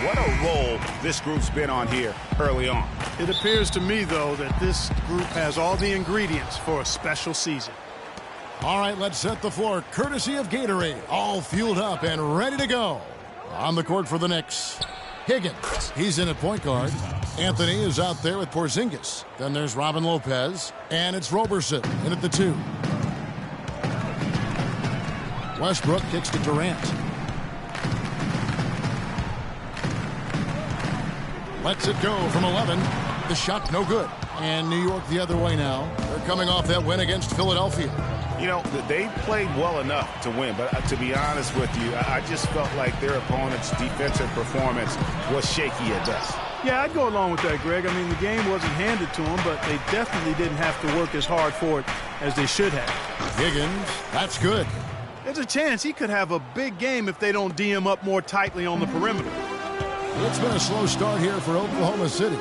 What a roll this group's been on here early on. It appears to me, though, that this group has all the ingredients for a special season. All right, let's set the floor. Courtesy of Gatorade. All fueled up and ready to go. On the court for the Knicks, Higgins. He's in at point guard. Anthony is out there with Porzingis. Then there's Robin Lopez. And it's Roberson in at the 2. Westbrook kicks to Durant. Lets it go from 11. The shot no good. And New York the other way now. They're coming off that win against Philadelphia. You know, they played well enough to win, but to be honest with you, I just felt like their opponent's defensive performance was shaky at best. Yeah, I'd go along with that, Greg. I mean, the game wasn't handed to them, but they definitely didn't have to work as hard for it as they should have. Higgins, that's good. There's a chance he could have a big game if they don't D him up more tightly on the perimeter. It's been a slow start here for Oklahoma City.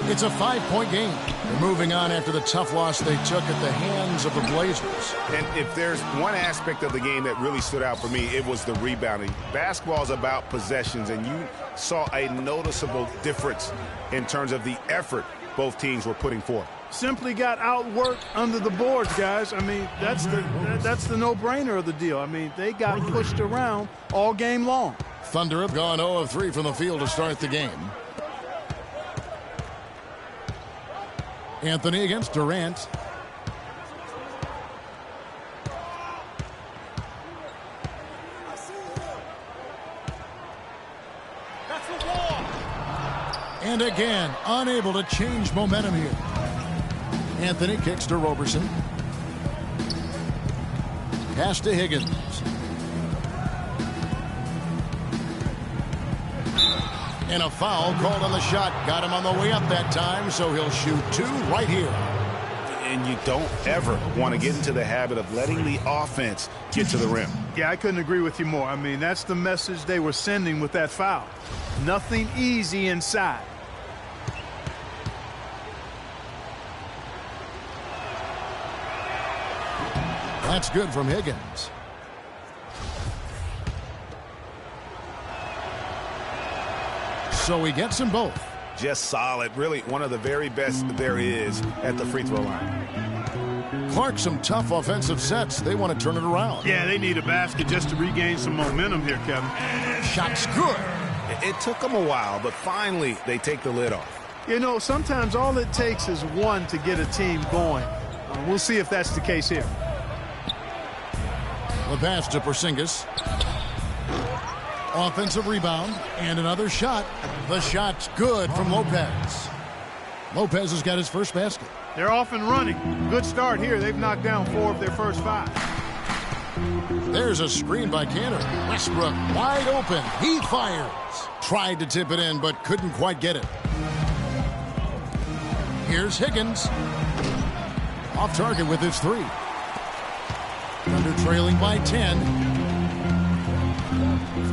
It's a 5-point game. They're moving on after the tough loss they took at the hands of the Blazers. And if there's one aspect of the game that really stood out for me, it was the rebounding. Basketball is about possessions, and you saw a noticeable difference in terms of the effort both teams were putting forth. Simply got outworked under the boards, guys. I mean, that's the no-brainer of the deal. I mean, they got pushed around all game long. Thunder have gone 0 of 3 from the field to start the game. Anthony against Durant. And again, unable to change momentum here. Anthony kicks to Roberson. Pass to Higgins. And a foul called on the shot. Got him on the way up that time, so he'll shoot 2 right here. And you don't ever want to get into the habit of letting the offense get to the rim. Yeah, I couldn't agree with you more. I mean, that's the message they were sending with that foul. Nothing easy inside. That's good from Higgins. So he gets them both. Just solid. Really one of the very best there is at the free throw line. Clark, some tough offensive sets. They want to turn it around. Yeah, they need a basket just to regain some momentum here, Kevin. Shot's good. It took them a while, but finally they take the lid off. You know, sometimes all it takes is one to get a team going. We'll see if that's the case here. The pass to Porzingis. Offensive rebound and another shot. The shot's good from Lopez. Lopez has got his first basket. They're off and running. Good start here. They've knocked down 4 of their first 5. There's a screen by Cantor. Westbrook wide open. He fires. Tried to tip it in, but couldn't quite get it. Here's Higgins. Off target with his 3. Thunder trailing by 10.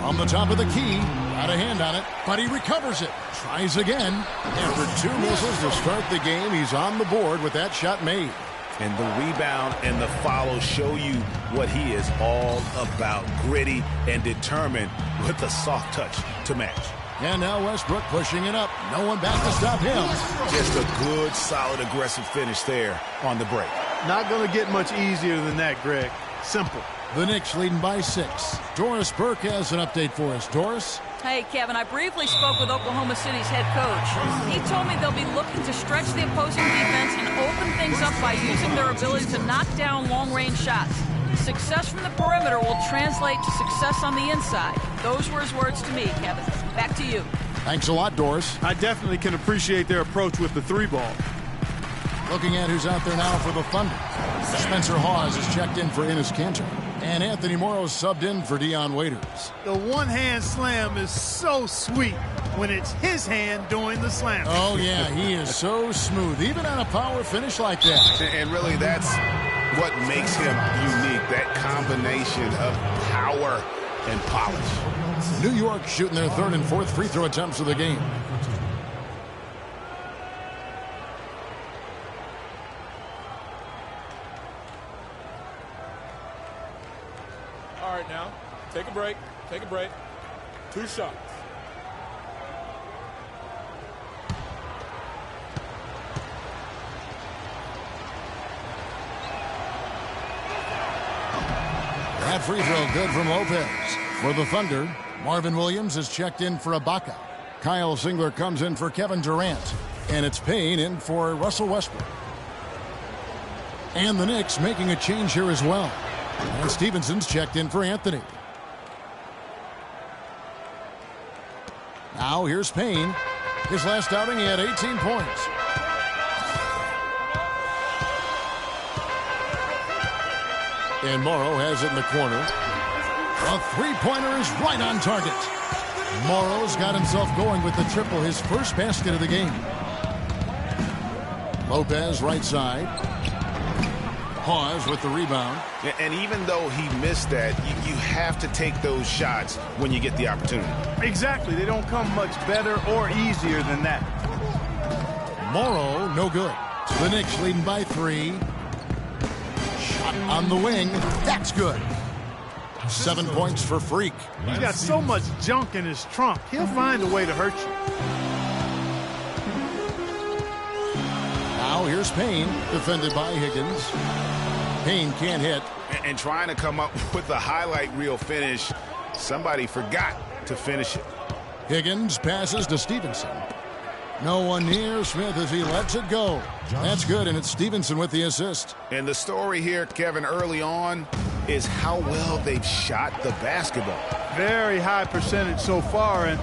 From the top of the key. Got a hand on it, but he recovers it. Tries again. After 2 misses to start the game, he's on the board with that shot made. And the rebound and the follow show you what he is all about. Gritty and determined with the soft touch to match. And now Westbrook pushing it up. No one back to stop him. Just a good, solid, aggressive finish there on the break. Not going to get much easier than that, Greg. Simple. The Knicks leading by 6. Doris Burke has an update for us. Doris? Hey, Kevin, I briefly spoke with Oklahoma City's head coach. He told me they'll be looking to stretch the opposing defense and open things up by using their ability to knock down long-range shots. Success from the perimeter will translate to success on the inside. Those were his words to me, Kevin. Back to you. Thanks a lot, Doris. I definitely can appreciate their approach with the 3 ball. Looking at who's out there now for the Thunder. Spencer Hawes is checked in for Enes Kanter. And Anthony Morrow's subbed in for Dion Waiters. The one-hand slam is so sweet when it's his hand doing the slam. Oh, yeah, he is so smooth, even on a power finish like that. And really, that's what makes him unique, that combination of power and polish. New York shooting their 3rd and 4th free throw attempts of the game. All right, now, take a break. 2 shots. That free throw good from Lopez. For the Thunder, Marvin Williams is checked in for Ibaka. Kyle Singler comes in for Kevin Durant. And it's Payne in for Russell Westbrook. And the Knicks making a change here as well. And Stevenson's checked in for Anthony. Now here's Payne. His last outing, he had 18 points. And Morrow has it in the corner. A three-pointer is right on target. Morrow's got himself going with the triple, his first basket of the game. Lopez right side. Pause with the rebound. And even though he missed that, you have to take those shots when you get the opportunity. Exactly. They don't come much better or easier than that. Morrow, no good. The Knicks leading by 3. Shot on the wing. That's good. 7 points for Freak. He's got so much junk in his trunk. He'll find a way to hurt you. Now here's Payne, defended by Higgins. Payne can't hit. And trying to come up with a highlight reel finish, somebody forgot to finish it. Higgins passes to Stevenson. No one near Smith as he lets it go. That's good, and it's Stevenson with the assist. And the story here, Kevin, early on is how well they've shot the basketball. Very high percentage so far, and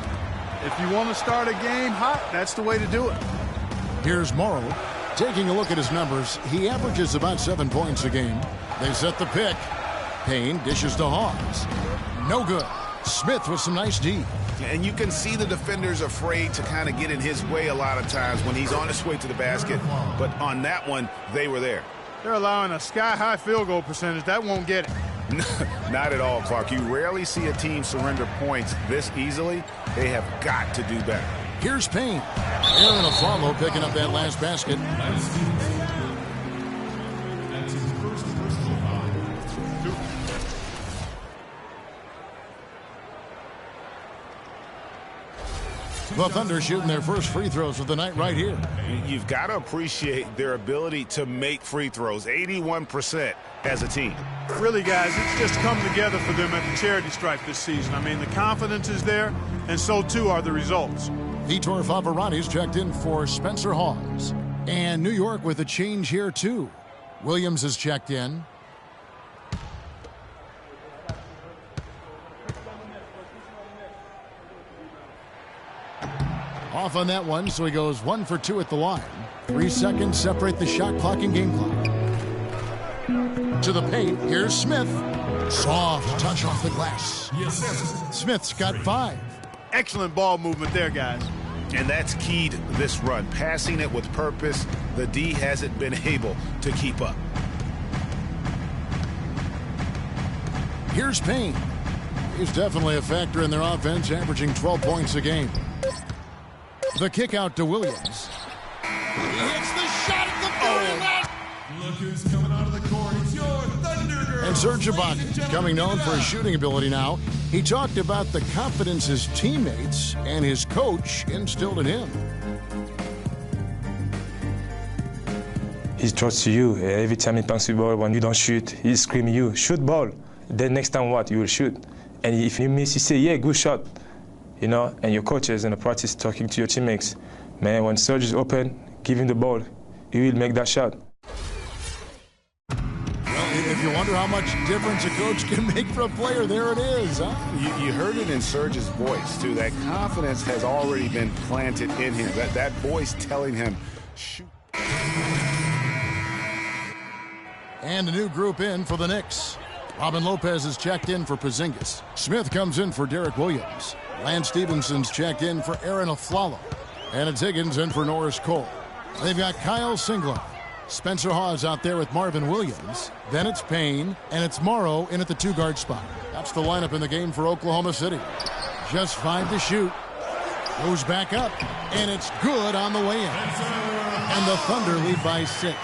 if you want to start a game hot, that's the way to do it. Here's Morrow. Taking a look at his numbers, he averages about 7 points a game. They set the pick. Payne dishes to Hawes. No good. Smith with some nice D. And you can see the defenders afraid to kind of get in his way a lot of times when he's on his way to the basket. But on that one, they were there. They're allowing a sky-high field goal percentage. That won't get it. Not at all, Clark. You rarely see a team surrender points this easily. They have got to do better. Here's Payne. Aaron Aflalo picking up that last basket. The Thunder shooting their first free throws of the night right here. You've got to appreciate their ability to make free throws. 81% as a team. Really, guys, it's just come together for them at the charity stripe this season. I mean, the confidence is there, and so too are the results. Vitor Favarani's checked in for Spencer Hawes. And New York with a change here, too. Williams is checked in. Off on that one, so he goes 1 for 2 at the line. 3 seconds separate the shot clock and game clock. To the paint, here's Smith. Soft touch off the glass. Smith's got 5. Excellent ball movement there, guys. And that's key to this run. Passing it with purpose. The D hasn't been able to keep up. Here's Payne. He's definitely a factor in their offense, averaging 12 points a game. The kick out to Williams. He hits the shot at the 40. Look who's coming out of the court. It's your Thunder Girl. And Serge Ibaka, becoming known for his shooting ability now. He talked about the confidence his teammates and his coach instilled in him. He trusts you. Every time he punches the ball, when you don't shoot, he's screaming you, shoot ball. Then next time what? You will shoot. And if you miss, you say, yeah, good shot. You know, and your coaches in the practice talking to your teammates. Man, when Serge is open, give him the ball. He will make that shot. Well, if you wonder how much difference a coach can make for a player, there it is, huh? You heard it in Serge's voice, too. That confidence has already been planted in him. That voice telling him, shoot. And a new group in for the Knicks. Robin Lopez is checked in for Porzingis. Smith comes in for Derek Williams. Lance Stevenson's checked in for Aaron Aflalo. And it's Higgins in for Norris Cole. They've got Kyle Singler. Spencer Hawes out there with Marvin Williams. Then it's Payne, and it's Morrow in at the 2-guard spot. That's the lineup in the game for Oklahoma City. Just 5 to shoot. Goes back up, and it's good on the way in. And the Thunder lead by 6.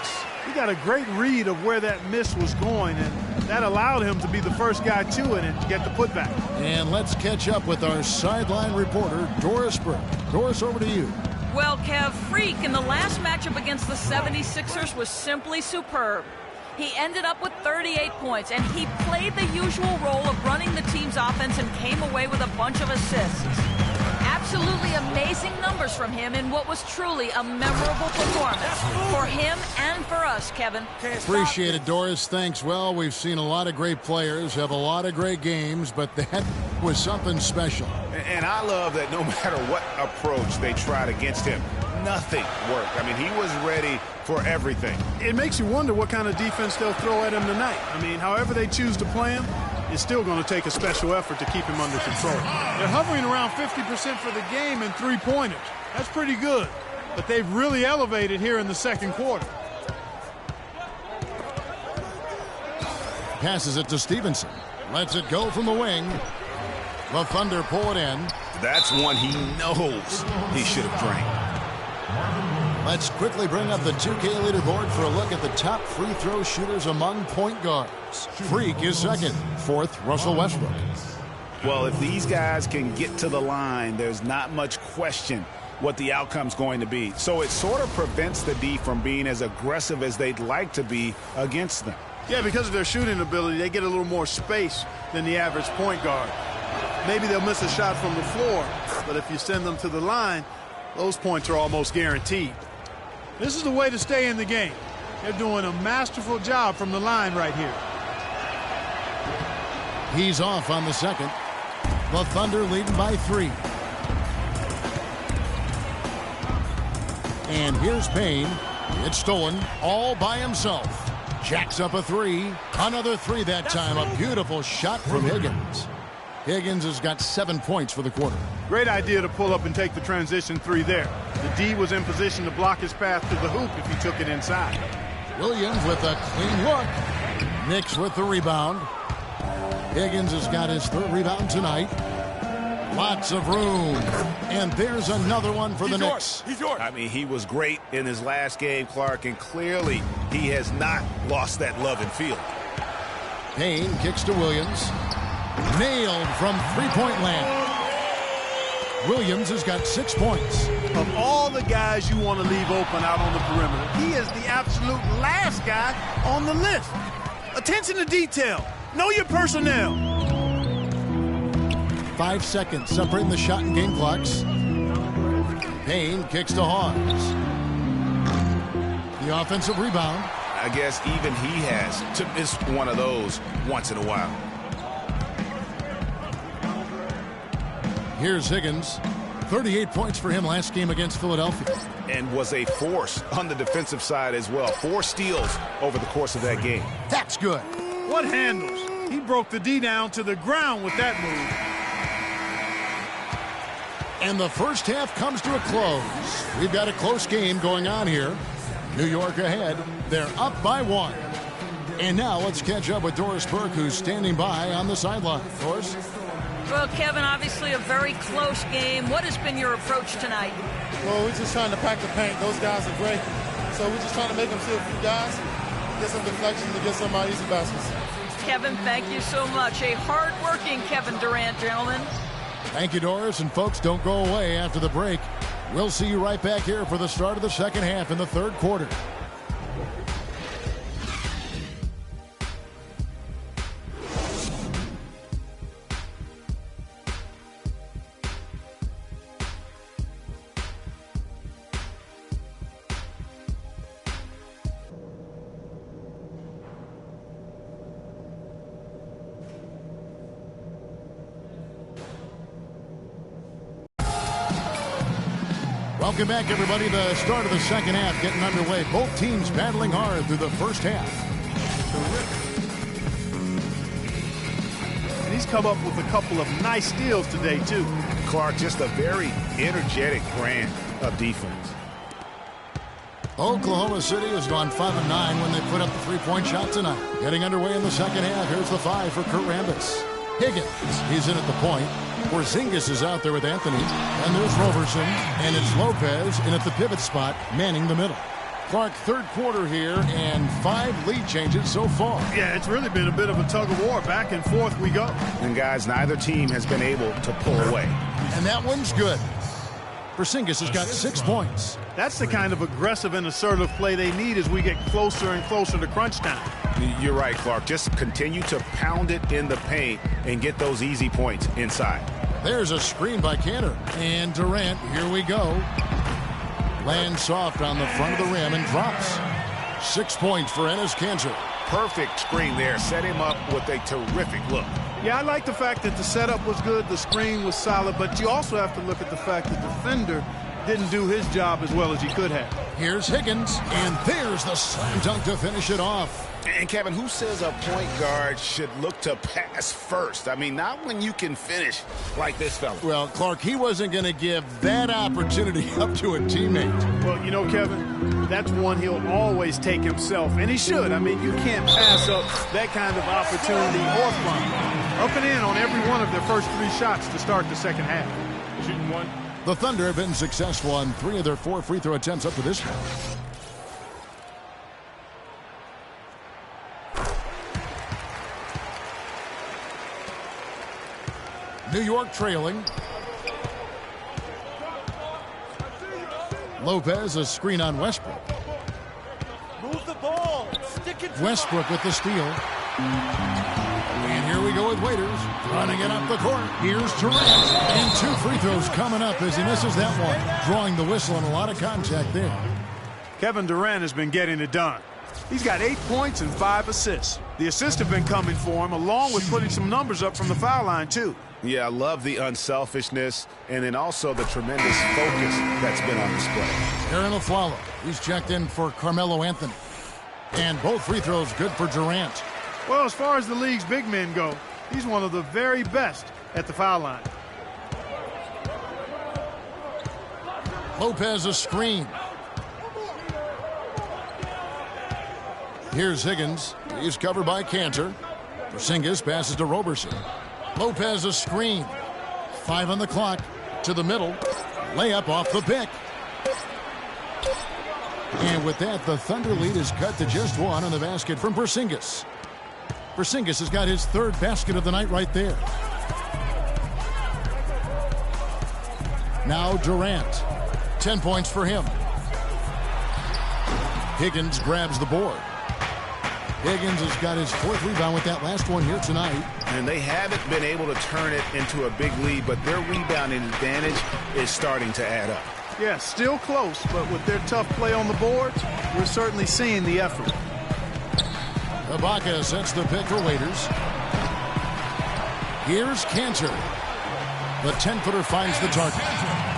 He got a great read of where that miss was going, and that allowed him to be the first guy to it and get the putback. And let's catch up with our sideline reporter, Doris Burke. Doris, over to you. Well, Kev, Freak in the last matchup against the 76ers was simply superb. He ended up with 38 points, and he played the usual role of running the team's offense and came away with a bunch of assists. Absolutely amazing numbers from him in what was truly a memorable performance for him and for us, Kevin. Appreciate it, Doris. Thanks. Well, we've seen a lot of great players have a lot of great games, but that was something special. And I love that no matter what approach they tried against him, nothing worked. I mean, he was ready for everything. It makes you wonder what kind of defense they'll throw at him tonight. I mean, however they choose to play him, it's still going to take a special effort to keep him under control. They're hovering around 50% for the game in three-pointers. That's pretty good. But they've really elevated here in the second quarter. Passes it to Stevenson. Lets it go from the wing. The Thunder pull it in. That's one he knows he should have drained. Let's quickly bring up the 2K leaderboard for a look at the top free throw shooters among point guards. Freak is second. Fourth, Russell Westbrook. Well, if these guys can get to the line, there's not much question what the outcome's going to be. So it sort of prevents the D from being as aggressive as they'd like to be against them. Yeah, because of their shooting ability, they get a little more space than the average point guard. Maybe they'll miss a shot from the floor, but if you send them to the line, those points are almost guaranteed. This is the way to stay in the game. They're doing a masterful job from the line right here. He's off on the second. The Thunder leading by 3. And here's Payne. It's stolen all by himself. Jacks up a 3. Another 3 that time. A beautiful shot from Higgins. Higgins has got 7 points for the quarter. Great idea to pull up and take the transition 3 there. The D was in position to block his path to the hoop if he took it inside. Williams with a clean look. Knicks with the rebound. Higgins has got his 3rd rebound tonight. Lots of room. And there's another one for the Knicks. He's yours. I mean, he was great in his last game, Clark, and clearly he has not lost that love and feel. Payne kicks to Williams. Nailed from three-point land. Williams has got 6 points. Of all the guys you want to leave open out on the perimeter, he is the absolute last guy on the list. Attention to detail. Know your personnel. 5 seconds separating the shot and game clocks. Payne kicks to Hawes. The offensive rebound. I guess even he has to miss one of those once in a while. Here's Higgins. 38 points for him last game against Philadelphia. And was a force on the defensive side as well. 4 steals over the course of that game. That's good. What handles? He broke the D down to the ground with that move. And the first half comes to a close. We've got a close game going on here. New York ahead. They're up by 1. And now let's catch up with Doris Burke, who's standing by on the sideline. Doris? Well, Kevin, obviously a very close game. What has been your approach tonight? Well, we're just trying to pack the paint. Those guys are great. So we're just trying to make them see a few guys, get some deflections, and get some easy baskets. Kevin, thank you so much. A hard-working Kevin Durant, gentlemen. Thank you, Doris. And folks, don't go away after the break. We'll see you right back here for the start of the second half in the 3rd quarter. Welcome back, everybody. The start of the second half getting underway. Both teams battling hard through the first half. And he's come up with a couple of nice steals today, too. Clark, just a very energetic brand of defense. Oklahoma City has gone 5-9 when they put up the three-point shot tonight. Getting underway in the second half. Here's the 5 for Kurt Rambis. Higgins, he's in at the point. Porzingis is out there with Anthony. And there's Roberson. And it's Lopez in at the pivot spot, manning the middle. Clark, 3rd quarter here, and 5 lead changes so far. Yeah, it's really been a bit of a tug of war. Back and forth we go. And, guys, neither team has been able to pull away. And that one's good. Porzingis has got 6 points. That's the kind of aggressive and assertive play they need as we get closer and closer to crunch time. You're right, Clark. Just continue to pound it in the paint and get those easy points inside. There's a screen by Cantor. And Durant, here we go. Lands soft on the front of the rim and drops. 6 points for Enes Kanter. Perfect screen there. Set him up with a terrific look. Yeah, I like the fact that the setup was good, the screen was solid, but you also have to look at the fact that the defender didn't do his job as well as he could have. Here's Higgins, and there's the slam dunk to finish it off. And, Kevin, who says a point guard should look to pass first? I mean, not when you can finish like this fella. Well, Clark, he wasn't going to give that opportunity up to a teammate. Well, you know, Kevin, that's one he'll always take himself, and he should. I mean, you can't pass up that kind of opportunity or fun. Up and in on every one of their first 3 shots to start the second half. Shooting one. The Thunder have been successful on 3 of their 4 free throw attempts up to this point. New York trailing. Lopez, a screen on Westbrook. Move the ball. Stick it. Westbrook with the steal. And here we go with Waiters. Running it up the court. Here's Durant. And 2 free throws coming up as he misses that one. Drawing the whistle and a lot of contact there. Kevin Durant has been getting it done. He's got 8 points and 5 assists. The assists have been coming for him, along with putting some numbers up from the foul line, too. Yeah, I love the unselfishness and then also the tremendous focus that's been on display. Aaron Aflalo. He's checked in for Carmelo Anthony. And both free throws good for Durant. Well, as far as the league's big men go, he's one of the very best at the foul line. Lopez a screen. Here's Higgins. He's covered by Kanter. Porzingis passes to Roberson. Lopez a screen. 5 on the clock. To the middle. Layup off the pick. And with that, the Thunder lead is cut to just 1 on the basket from Porzingis. Porzingis has got his 3rd basket of the night right there. Now Durant. 10 points for him. Higgins grabs the board. Higgins has got his 4th rebound with that last one here tonight. And they haven't been able to turn it into a big lead, but their rebounding advantage is starting to add up. Yeah, still close, but with their tough play on the boards, we're certainly seeing the effort. Ibaka sets the pick for Waiters. Here's Kanter. The 10-footer finds the target.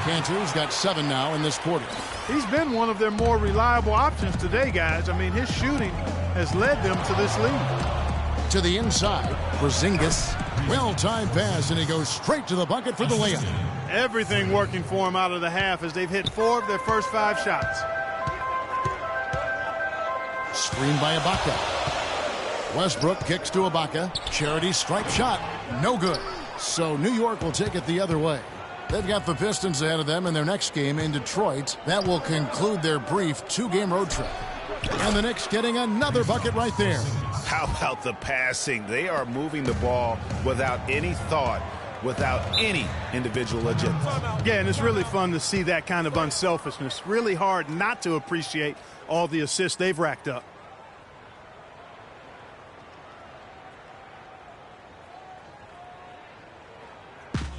Kanter's got 7 now in this quarter. He's been one of their more reliable options today, guys. I mean, his shooting has led them to this lead. To the inside, Porzingis. Well-timed pass, and he goes straight to the bucket for the layup. Everything working for him out of the half as they've hit 4 of their first 5 shots. Screened by Ibaka. Westbrook kicks to Ibaka. Charity stripe shot. No good. So New York will take it the other way. They've got the Pistons ahead of them in their next game in Detroit. That will conclude their brief 2-game road trip. And the Knicks getting another bucket right there. How about the passing? They are moving the ball without any thought, without any individual agenda. Yeah, and it's really fun to see that kind of unselfishness. Really hard not to appreciate all the assists they've racked up.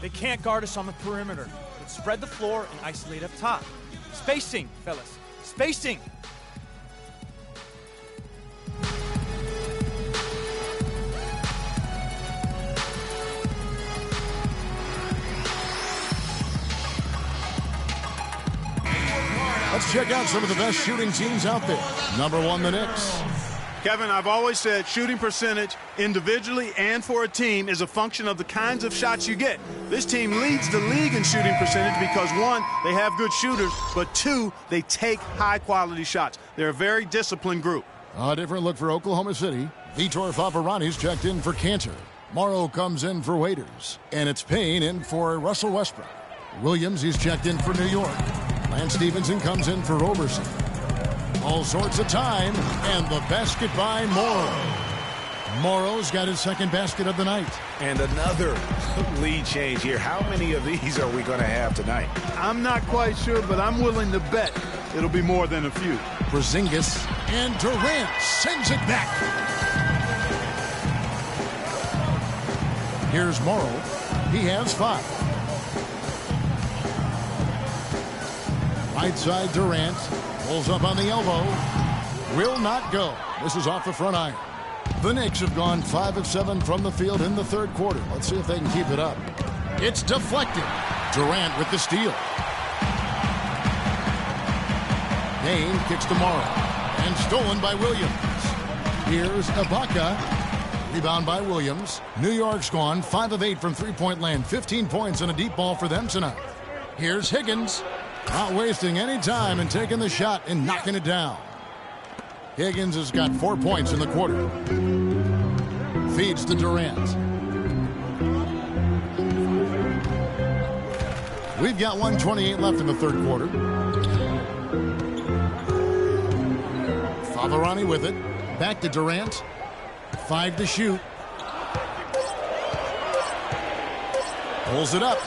They can't guard us on the perimeter. Let's spread the floor and isolate up top. Spacing, fellas. Spacing. Let's check out some of the best shooting teams out there. Number 1, the Knicks. Kevin, I've always said shooting percentage individually and for a team is a function of the kinds of shots you get. This team leads the league in shooting percentage because 1, they have good shooters, but 2, they take high-quality shots. They're a very disciplined group. A different look for Oklahoma City. Vitor Favarani's checked in for Kanter. Morrow comes in for Waiters. And it's Payne in for Russell Westbrook. Williams, he's checked in for New York. Lance Stevenson comes in for Roberson. All sorts of time, and the basket by Morrow. Morrow's got his 2nd basket of the night. And another lead change here. How many of these are we going to have tonight? I'm not quite sure, but I'm willing to bet it'll be more than a few. Porzingis, and Durant sends it back. Here's Morrow. He has 5. Right side Durant. Pulls up on the elbow. Will not go. This is off the front iron. The Knicks have gone 5 of 7 from the field in the third quarter. Let's see if they can keep it up. It's deflected. Durant with the steal. Payne kicks to Morrow. And stolen by Williams. Here's Ibaka. Rebound by Williams. New York's gone 5 of 8 from three-point land. 15 points and a deep ball for them tonight. Here's Higgins. Not wasting any time and taking the shot and knocking it down. Higgins has got 4 points in the quarter. Feeds to Durant. We've got 1:28 left in the third quarter. Favarani with it. Back to Durant. 5 to shoot. Pulls it up.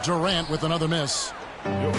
Durant with another miss.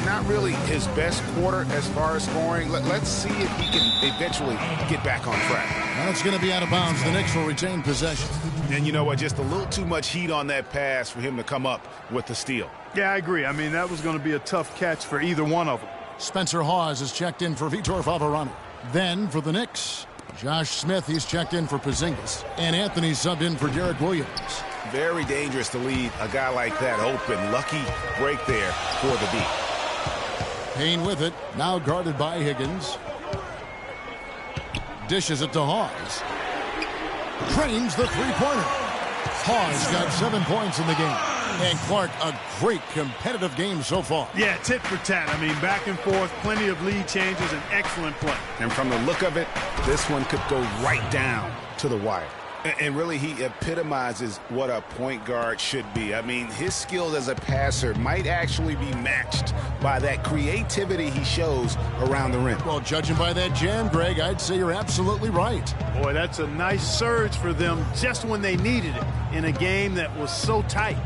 Not really his best quarter as far as scoring. Let's see if he can eventually get back on track. Now it's going to be out of bounds. The Knicks will retain possession. And you know what? Just a little too much heat on that pass for him to come up with the steal. Yeah, I agree. I mean, that was going to be a tough catch for either one of them. Spencer Hawes is checked in for Vitor Favarani. Then for the Knicks, Josh Smith, he's checked in for Porzingis. And Anthony subbed in for Derek Williams. Very dangerous to leave a guy like that open. Lucky break there for the D. Payne with it, now guarded by Higgins. Dishes it to Hawes. Drains the three-pointer. Hawes got 7 points in the game. And Clark, a great competitive game so far. Yeah, tit for tat. I mean, back and forth, plenty of lead changes, and excellent play. And from the look of it, this one could go right down to the wire. And really, he epitomizes what a point guard should be. I mean, his skills as a passer might actually be matched by that creativity he shows around the rim. Well, judging by that jam, Greg, I'd say you're absolutely right. Boy, that's a nice surge for them just when they needed it in a game that was so tight.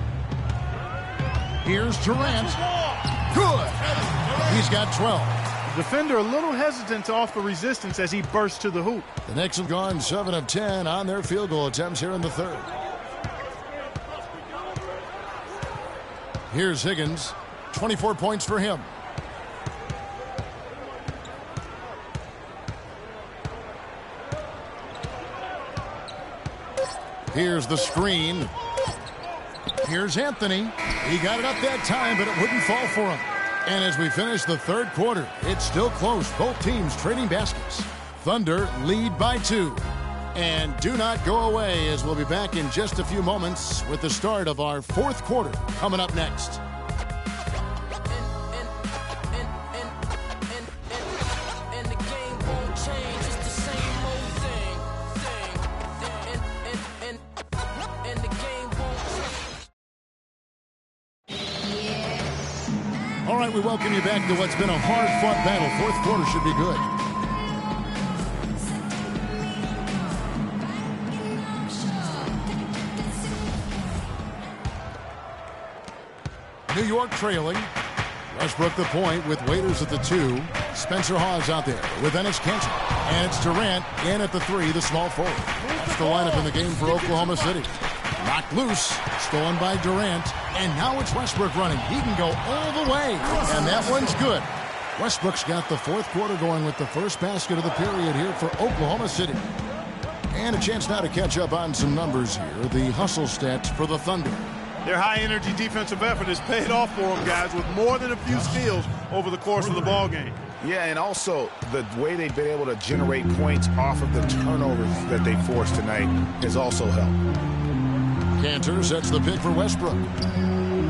Here's Durant. Good. He's got 12. Defender a little hesitant to offer resistance as he bursts to the hoop. The Knicks have gone 7 of 10 on their field goal attempts here in the third. Here's Higgins. 24 points for him. Here's the screen. Here's Anthony. He got it up that time, but it wouldn't fall for him. And as we finish the third quarter, it's still close. Both teams trading baskets. Thunder lead by 2. And do not go away, as we'll be back in just a few moments with the start of our fourth quarter coming up next. All right, we welcome you back to what's been a hard-fought battle. Fourth quarter should be good. New York trailing. Westbrook the point with Waiters at the 2. Spencer Hawes out there with Enes Kanter. And it's Durant in at the 3, the small forward. That's the lineup in the game for Oklahoma City. Knocked loose, stolen by Durant, and now it's Westbrook running. He can go all the way, and that one's good. Westbrook's got the fourth quarter going with the first basket of the period here for Oklahoma City. And a chance now to catch up on some numbers here. The hustle stats for the Thunder. Their high-energy defensive effort has paid off for them, guys, with more than a few steals over the course of the ballgame. Yeah, and also the way they've been able to generate points off of the turnovers that they forced tonight has also helped. Kanter sets the pick for Westbrook.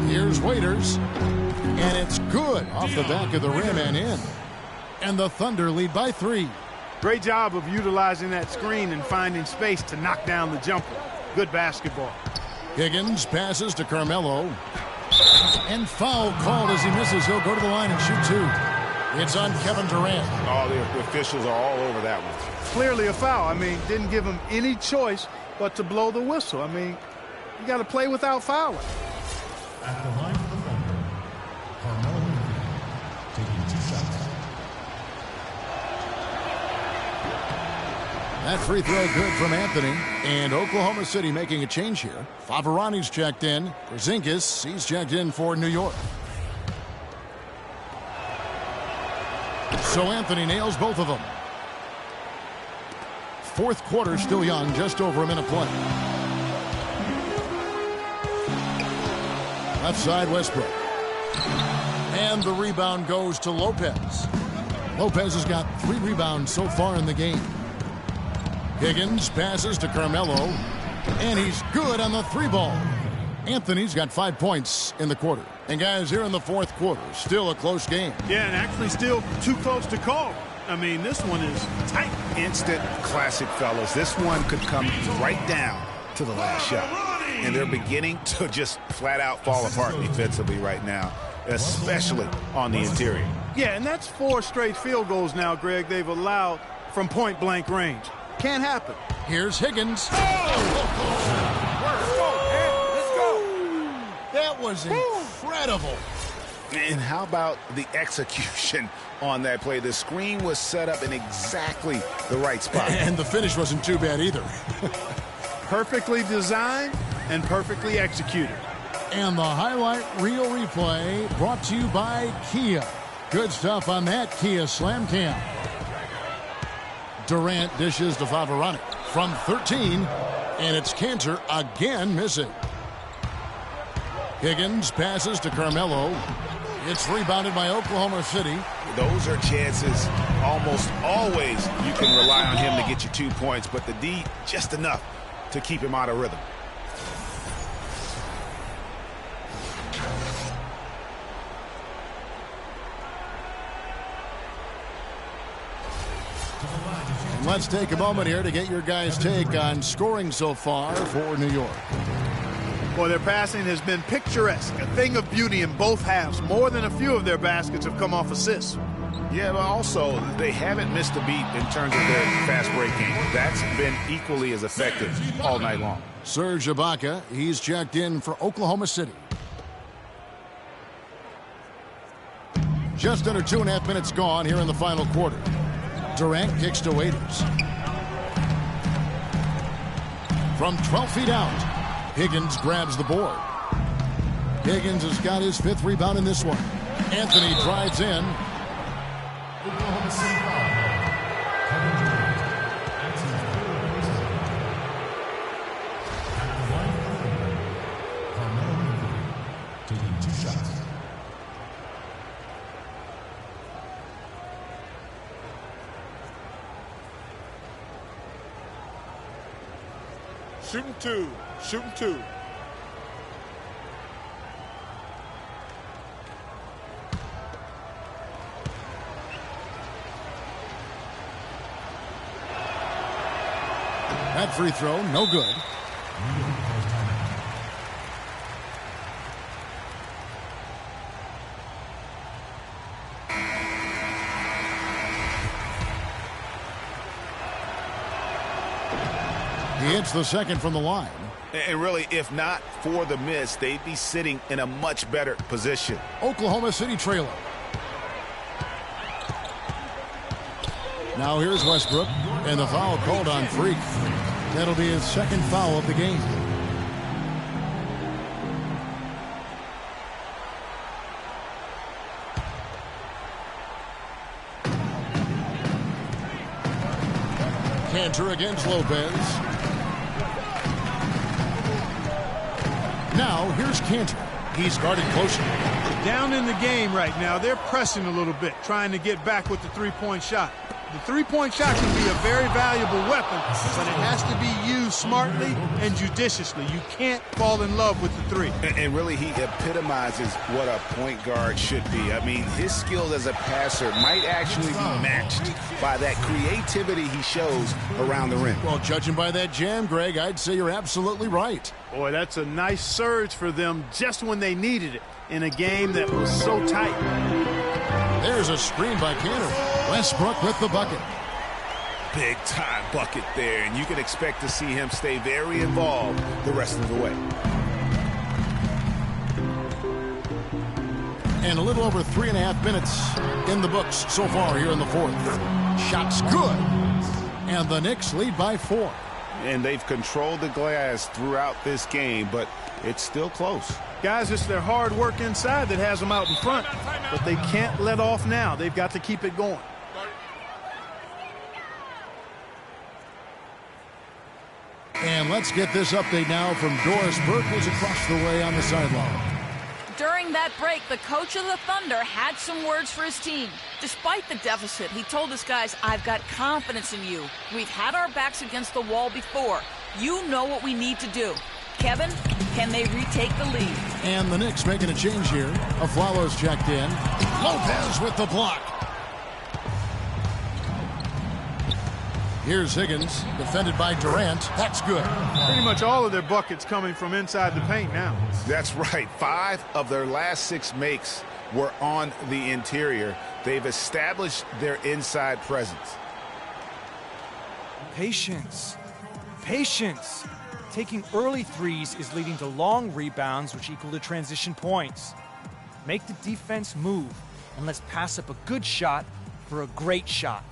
Here's Waiters. And it's good off the back of the rim and in. And the Thunder lead by 3. Great job of utilizing that screen and finding space to knock down the jumper. Good basketball. Higgins passes to Carmelo. And foul called as he misses. He'll go to the line and shoot 2. It's on Kevin Durant. Oh, the officials are all over that one. Clearly a foul. I mean, didn't give him any choice but to blow the whistle. I mean, you got to play without fouling. At the line for the Thunder, Carmelo taking 2 shots. That free throw good from Anthony. And Oklahoma City making a change here. Favarani's checked in. Porzingis, he's checked in for New York. So Anthony nails both of them. Fourth quarter still young, just over a minute play. Left side, Westbrook. And the rebound goes to Lopez. Lopez has got 3 rebounds so far in the game. Higgins passes to Carmelo. And he's good on the 3-ball. Anthony's got 5 points in the quarter. And guys, here in the fourth quarter, still a close game. Yeah, and actually still too close to call. I mean, this one is tight. Instant classic, fellas. This one could come right down to the last shot. And they're beginning to just flat out fall apart defensively right now, especially on the interior. Yeah, and that's 4 straight field goals now, Greg, they've allowed from point-blank range. Can't happen. Here's Higgins. That was incredible. And how about the execution on that play? The screen was set up in exactly the right spot. And the finish wasn't too bad either. Perfectly designed and perfectly executed. And the highlight reel replay brought to you by Kia. Good stuff on that Kia Slam Cam. Durant dishes to Favarani from 13. And it's Cantor again missing. Higgins passes to Carmelo. It's rebounded by Oklahoma City. Those are chances almost always you can rely on him to get you 2 points, but the D just enough to keep him out of rhythm. And let's take a moment here to get your guys' take on scoring so far for New York. Boy, their passing has been picturesque, a thing of beauty in both halves. More than a few of their baskets have come off assists. Yeah, but also they haven't missed a beat in terms of their fast break game. That's been equally as effective all night long. Serge Ibaka, he's checked in for Oklahoma City. Just under 2.5 minutes gone here in the final quarter. Durant kicks to Waiters. From 12 feet out. Higgins grabs the board. Higgins has got his 5th rebound in this one. Anthony drives in. Oklahoma City foul. Kevin Durant. Anthony at the line of the rim. Carmelo taking 2 shots. Shooting 2. Shooting 2. That free throw, no good. He hits the second from the line. And really, if not for the miss, they'd be sitting in a much better position. Oklahoma City trailer. Now here's Westbrook, and the foul called on Freak. That'll be his 2nd foul of the game. Cantor against Lopez. Now, here's Cantor. He's guarded closely. Down in the game right now. They're pressing a little bit, trying to get back with the 3-point shot. The 3-point shot can be a very valuable weapon, but it has to be used smartly and judiciously. You can't fall in love with the 3. And really, he epitomizes what a point guard should be. I mean, his skills as a passer might actually be matched by that creativity he shows around the rim. Well, judging by that jam, Greg, I'd say you're absolutely right. Boy, that's a nice surge for them just when they needed it in a game that was so tight. There's a screen by Cantor. Westbrook with the bucket. Big time bucket there, and you can expect to see him stay very involved the rest of the way. And a little over 3.5 minutes in the books so far here in the fourth. Shot's good. And the Knicks lead by 4. And they've controlled the glass throughout this game, but it's still close. Guys, it's their hard work inside that has them out in front, but they can't let off now. They've got to keep it going. And let's get this update now from Doris Burke, who's across the way on the sideline. During that break, the coach of the Thunder had some words for his team. Despite the deficit, he told his guys, "I've got confidence in you. We've had our backs against the wall before. You know what we need to do." Kevin, can they retake the lead? And the Knicks making a change here. Aflalo's checked in. Lopez with the block. Here's Higgins, defended by Durant. That's good. Pretty much all of their buckets coming from inside the paint now. That's right. 5 of their last 6 makes were on the interior. They've established their inside presence. Patience. Patience. Taking early threes is leading to long rebounds, which equal to transition points. Make the defense move, and let's pass up a good shot for a great shot.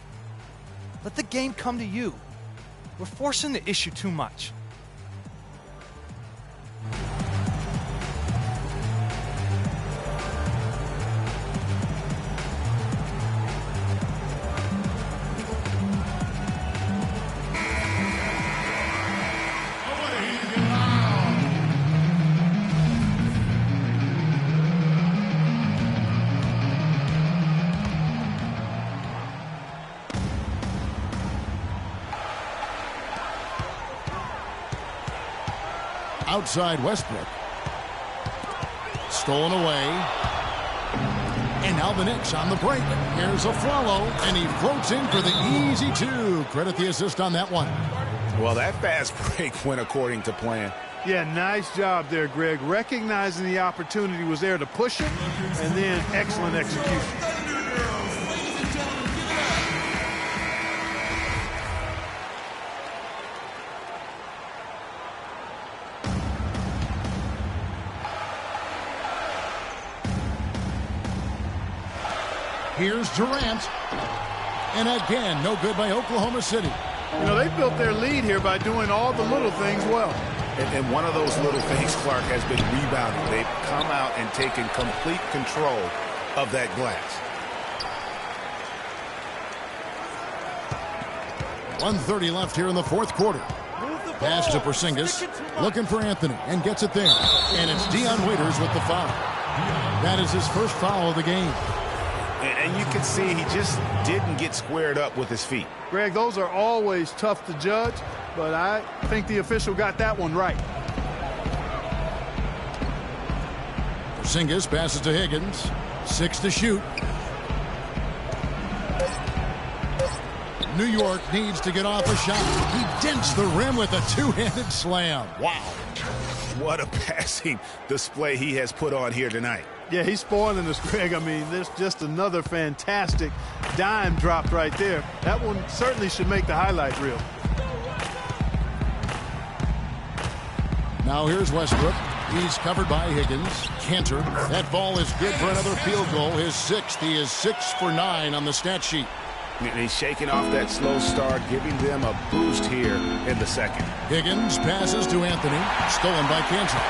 Let the game come to you. We're forcing the issue too much. Outside Westbrook. Stolen away. And now the Knicks on the break. Here's Aflalo, and he floats in for the easy 2. Credit the assist on that one. Well, that fast break went according to plan. Yeah, nice job there, Greg. Recognizing the opportunity was there to push him, and then excellent execution. Here's Durant. And again, no good by Oklahoma City. You know, they built their lead here by doing all the little things well. And one of those little things, Clark, has been rebounding. They've come out and taken complete control of that glass. 1:30 left here in the 4th quarter. Pass to Porzingis, looking for Anthony, and gets it there. And it's Dion Waiters with the foul. That is his first foul of the game. And you can see he just didn't get squared up with his feet. Greg, those are always tough to judge, but I think the official got that one right. Porzingis passes to Higgins. 6 to shoot. New York needs to get off a shot. He dents the rim with a 2-handed slam. Wow. What a passing display he has put on here tonight. Yeah, he's spoiling us, Greg. I mean, there's just another fantastic dime dropped right there. That one certainly should make the highlight reel. Now here's Westbrook. He's covered by Higgins. Cantor. That ball is good for another field goal. His 6th. He is 6 for 9 on the stat sheet. And he's shaking off that slow start, giving them a boost here in the 2nd. Higgins passes to Anthony. Stolen by Cantor.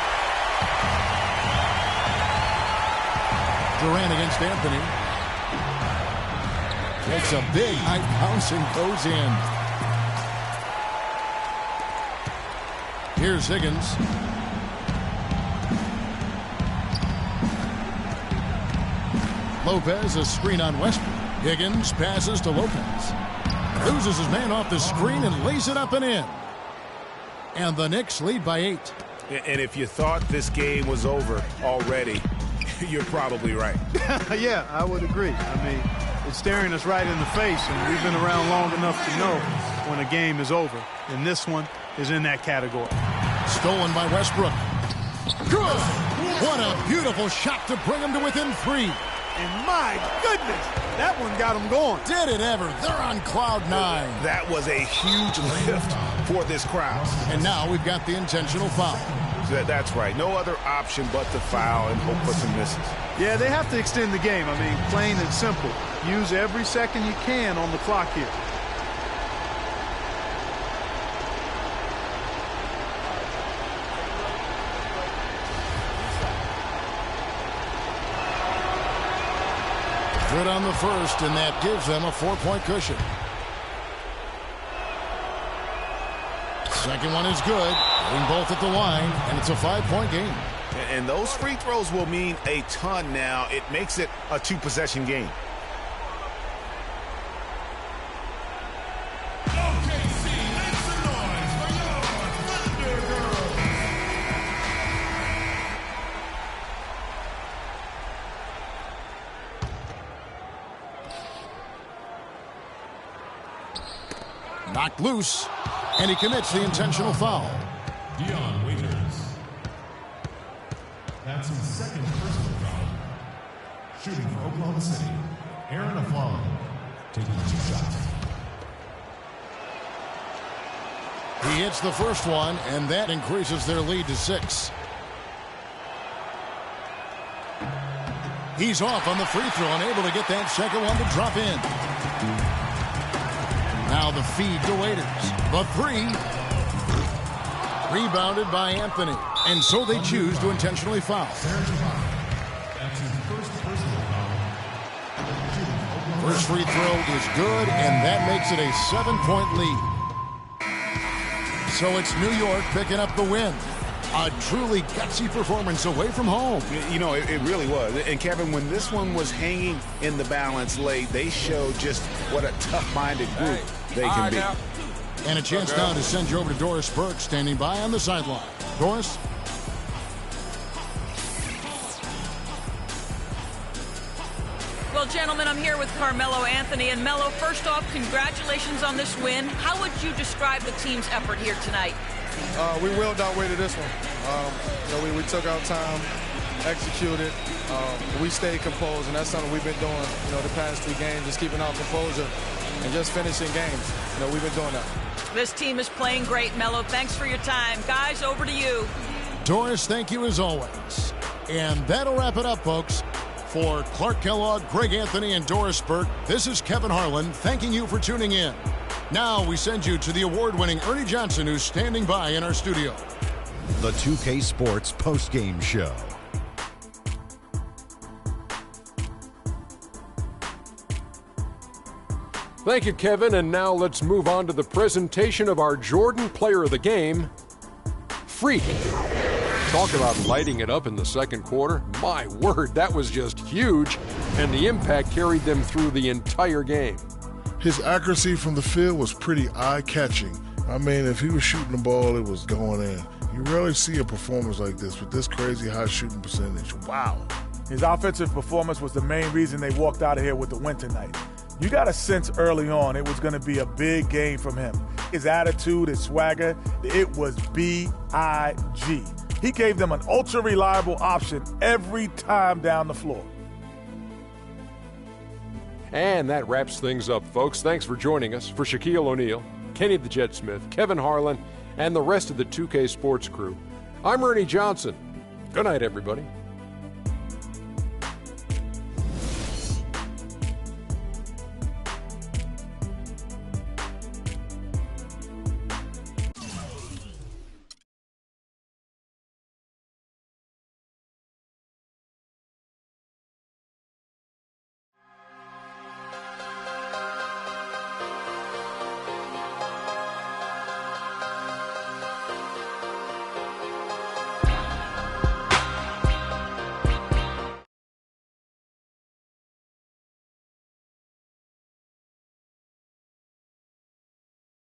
Durant against Anthony. Takes a big high bounce and goes in. Here's Higgins. Lopez, a screen on Westbrook. Higgins passes to Lopez. Loses his man off the screen and lays it up and in. And the Knicks lead by 8. And if you thought this game was over already, you're probably right. Yeah, I would agree. I mean, it's staring us right in the face, and we've been around long enough to know when a game is over. And this one is in that category. Stolen by Westbrook. Good! What a beautiful shot to bring him to within 3. And my goodness, that one got him going. Did it ever? They're on cloud 9. That was a huge lift for this crowd. And now we've got the intentional foul. That's right. No other option but to foul and hope for some misses. Yeah, they have to extend the game. I mean, plain and simple. Use every second you can on the clock here. Good on the first, and that gives them a 4-point cushion. Second one is good. Hitting both at the line, and it's a 5-point game. And those free throws will mean a ton now. It makes it a 2-possession game. Knocked loose, and he commits the intentional foul. Dion Waiters. That's his second personal foul. Shooting for Oklahoma City, Aaron Aflalo, taking 2 shots. He hits the first one, and that increases their lead to 6. He's off on the free throw and able to get that second one to drop in. Now the feed to Waiters. The 3. Rebounded by Anthony. And so they choose to intentionally foul. That's his first personal foul. First free throw is good, and that makes it a 7-point lead. So it's New York picking up the win. A truly gutsy performance away from home. You know, it really was. And, Kevin, when this one was hanging in the balance late, they showed just what a tough-minded group they can be. And a chance now to send you over to Doris Burke, standing by on the sideline. Doris? Well, gentlemen, I'm here with Carmelo Anthony. And Melo, first off, congratulations on this win. How would you describe the team's effort here tonight? We willed our way to this one. We took our time, executed. We stayed composed, and that's something we've been doing, the past 3 games, just keeping our composure and just finishing games. We've been doing that. This team is playing great, Melo. Thanks for your time. Guys, over to you. Doris, thank you as always. And that'll wrap it up, folks. For Clark Kellogg, Greg Anthony, and Doris Burke, this is Kevin Harlan thanking you for tuning in. Now we send you to the award-winning Ernie Johnson, who's standing by in our studio. The 2K Sports postgame show. Thank you, Kevin. And now let's move on to the presentation of our Jordan Player of the Game, Freak. Talk about lighting it up in the second quarter. My word, that was just huge. And the impact carried them through the entire game. His accuracy from the field was pretty eye-catching. I mean, if he was shooting the ball, it was going in. You rarely see a performance like this with this crazy high shooting percentage. Wow. His offensive performance was the main reason they walked out of here with the win tonight. You got a sense early on it was going to be a big game from him. His attitude, his swagger, it was B-I-G. He gave them an ultra-reliable option every time down the floor. And that wraps things up, folks. Thanks for joining us. For Shaquille O'Neal, Kenny the Jet Smith, Kevin Harlan, and the rest of the 2K Sports crew, I'm Ernie Johnson. Good night, everybody.